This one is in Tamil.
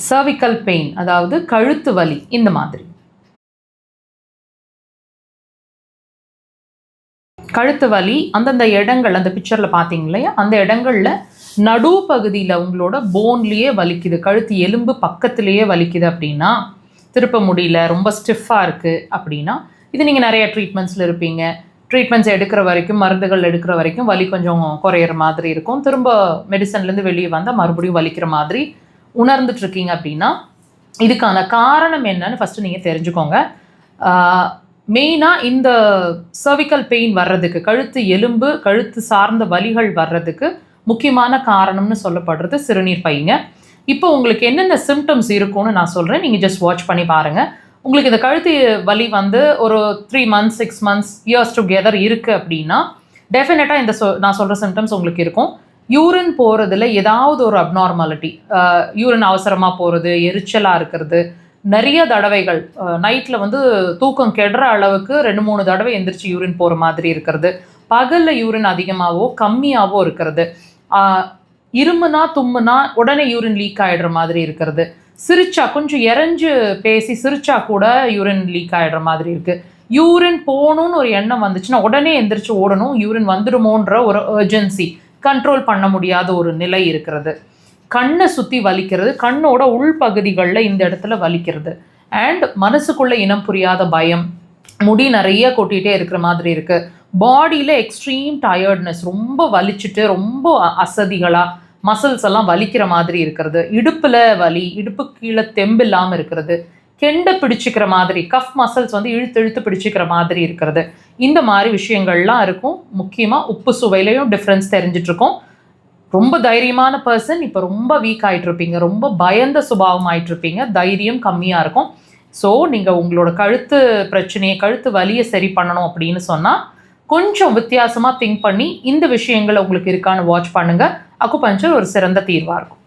சர்விக்கல் பெயின், அதாவது கழுத்து வலி. இந்த மாதிரி கழுத்து வலி அந்தந்த இடங்கள், அந்த பிக்சரில் பார்த்தீங்க இல்லையா, அந்த இடங்களில் நடு பகுதியில் உங்களோட போன்லேயே வலிக்குது, கழுத்து எலும்பு பக்கத்துலேயே வலிக்குது அப்படின்னா, திருப்ப முடியல, ரொம்ப ஸ்டிஃபாக இருக்குது அப்படின்னா, இது நீங்கள் நிறைய ட்ரீட்மெண்ட்ஸில் இருப்பீங்க. ட்ரீட்மெண்ட்ஸ் எடுக்கிற வரைக்கும், மருந்துகள் எடுக்கிற வரைக்கும் வலி கொஞ்சம் குறையிற மாதிரி இருக்கும். திரும்ப மெடிசன்லேருந்து வெளியே வந்தால் மறுபடியும் வலிக்கிற மாதிரி உணர்ந்துட்டுருக்கீங்க அப்படின்னா, இதுக்கான காரணம் என்னன்னு ஃபஸ்ட்டு நீங்கள் தெரிஞ்சுக்கோங்க. மெயினாக இந்த சர்விக்கல் பெயின் வர்றதுக்கு, கழுத்து எலும்பு, கழுத்து சார்ந்த வலிகள் வர்றதுக்கு முக்கியமான காரணம்னு சொல்லப்படுறது சிறுநீர் பைங்க. இப்போ உங்களுக்கு என்னென்ன சிம்டம்ஸ் இருக்கும்னு நான் சொல்கிறேன், நீங்கள் ஜஸ்ட் வாட்ச் பண்ணி பாருங்கள். உங்களுக்கு இந்த கழுத்து வலி வந்து ஒரு 3 months 6 months இயர்ஸ் டுகெதர் இருக்குது அப்படின்னா டெஃபினட்டாக இந்த நான் சொல்கிற சிம்டம்ஸ் உங்களுக்கு இருக்கும். யூரின் போகிறதுல ஏதாவது ஒரு அப்நார்மாலிட்டி, யூரின் அவசரமாக போகிறது, எரிச்சலாக இருக்கிறது, நிறைய தடவைகள் நைட்டில் வந்து தூக்கம் கெடுற அளவுக்கு 2-3 தடவை எந்திரிச்சு யூரின் போகிற மாதிரி இருக்கிறது, பகலில் யூரின் அதிகமாகவோ கம்மியாகவோ இருக்கிறது, இருமுனா தும்முனா உடனே யூரின் லீக் ஆகிடுற மாதிரி இருக்கிறது, சிரிச்சா கொஞ்சம் இறஞ்சு பேசி சிரிச்சா கூட யூரின் லீக் ஆகிடுற மாதிரி இருக்குது, யூரின் போகணுன்னு ஒரு எண்ணம் வந்துச்சுன்னா உடனே எந்திரிச்சு ஓடணும், யூரின் வந்துடுமோன்ற ஒரு அர்ஜென்சி, கண்ட்ரோல் பண்ண முடியாத ஒரு நிலை இருக்கிறது, கண்ணை சுற்றி வலிக்கிறது, கண்ணோட உள்பகுதிகளில் இந்த இடத்துல வலிக்கிறது, அண்ட் மனசுக்குள்ளே இனம் புரியாத பயம், முடி நிறைய கொட்டிகிட்டே இருக்கிற மாதிரி இருக்குது, பாடியில் எக்ஸ்ட்ரீம் டயர்ட்னஸ், ரொம்ப வலிச்சுட்டு ரொம்ப அசதிகளாக மசில்ஸ் எல்லாம் வலிக்கிற மாதிரி இருக்கிறது, இடுப்பில் வலி, இடுப்பு கீழே தெம்பு இல்லாமல் இருக்கிறது, கெண்டை பிடிச்சிக்கிற மாதிரி, கஃப் மசில்ஸ் வந்து இழுத்து பிடிச்சிக்கிற மாதிரி இருக்கிறது, இந்த மாதிரி விஷயங்கள்லாம் இருக்கும். முக்கியமாக உப்பு சுவையிலையும் டிஃப்ரென்ஸ் தெரிஞ்சிட்ருக்கோம். ரொம்ப தைரியமான பர்சன் இப்போ ரொம்ப வீக் ஆகிட்ருப்பீங்க, ரொம்ப பயந்த சுபாவம் ஆகிட்ருப்பீங்க, தைரியம் கம்மியாக இருக்கும். ஸோ நீங்கள் உங்களோட கழுத்து பிரச்சனையை, கழுத்து வலியை சரி பண்ணணும் அப்படின்னு சொன்னால் கொஞ்சம் வித்தியாசமாக திங்க் பண்ணி இந்த விஷயங்களை உங்களுக்கு இருக்கான்னு வாட்ச் பண்ணுங்கள். அக்குபஞ்சர் ஒரு சிறந்த தீர்வாக இருக்கும்.